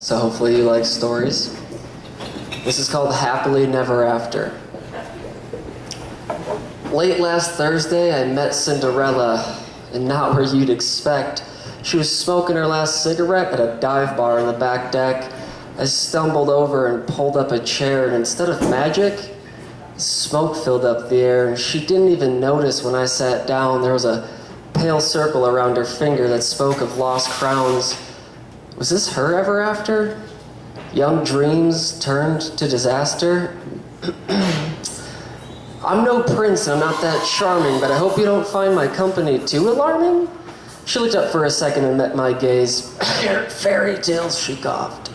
so hopefully you like stories. This is called Happily Never After. Late last Thursday, I met Cinderella, and not where you'd expect. She was smoking her last cigarette at a dive bar on the back deck. I stumbled over and pulled up a chair, and instead of magic, smoke filled up the air, and she didn't even notice when I sat down. There was a pale circle around her finger that spoke of lost crowns. Was this her ever after? Young dreams turned to disaster? I'm no prince and I'm not that charming, but I hope you don't find my company too alarming. She looked up for a second and met my gaze. Fairy tales, she coughed,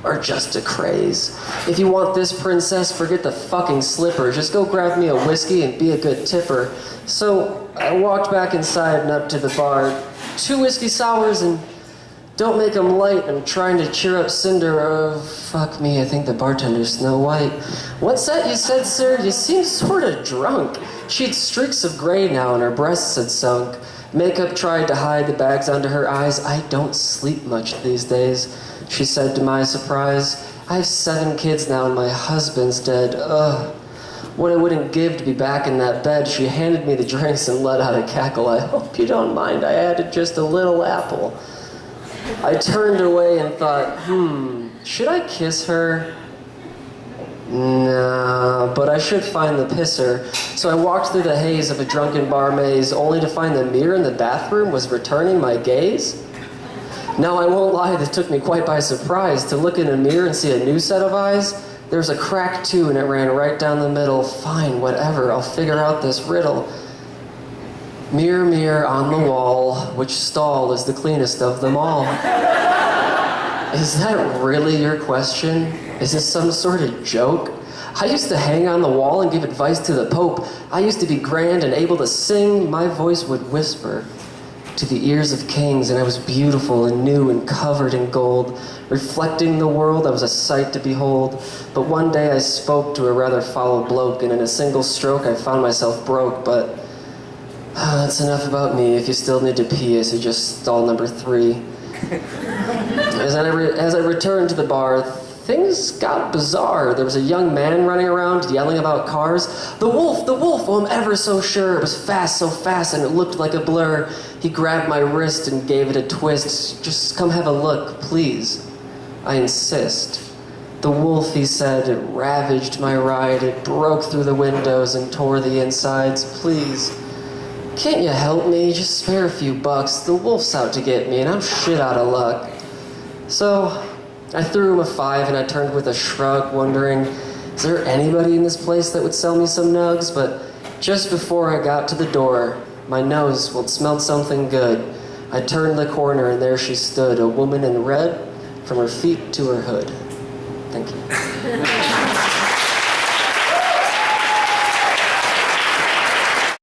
are just a craze. If you want this princess, forget the fucking slipper. Just go grab me a whiskey and be a good tipper. So I walked back inside and up to the bar. 2 whiskey sours and don't make them light. I'm trying to cheer up Cinder. Oh, fuck me, I think the bartender's Snow White. What's that you said, sir? You seem sort of drunk. She'd streaks of gray now and her breasts had sunk. Makeup tried to hide the bags under her eyes. I don't sleep much these days, she said to my surprise. I have 7 kids now and my husband's dead. Ugh. What I wouldn't give to be back in that bed. She handed me the drinks and let out a cackle. I hope you don't mind, I added just a little apple. I turned away and thought, should I kiss her? Nah, but I should find the pisser. So I walked through the haze of a drunken bar maze, only to find the mirror in the bathroom was returning my gaze. Now, I won't lie, this took me quite by surprise to look in a mirror and see a new set of eyes. There was a crack too, and it ran right down the middle. Fine, whatever, I'll figure out this riddle. Mirror, mirror on the wall, which stall is the cleanest of them all? Is that really your question? Is this some sort of joke? I used to hang on the wall and give advice to the Pope. I used to be grand and able to sing. My voice would whisper to the ears of kings, and I was beautiful and new and covered in gold. Reflecting the world, I was a sight to behold. But one day I spoke to a rather foul bloke, and in a single stroke I found myself broke, but that's enough about me. If you still need to pee, I suggest stall number 3. As I returned to the bar, things got bizarre. There was a young man running around yelling about cars. The wolf, oh, I'm ever so sure. It was fast, so fast, and it looked like a blur. He grabbed my wrist and gave it a twist. Just come have a look, please. I insist. The wolf, he said, it ravaged my ride. It broke through the windows and tore the insides. Please, can't you help me? Just spare a few bucks. The wolf's out to get me, and I'm shit out of luck. So I threw him a 5, and I turned with a shrug, wondering, is there anybody in this place that would sell me some nugs? But just before I got to the door, my nose smelled something good. I turned the corner, and there she stood, a woman in red from her feet to her hood. Thank you.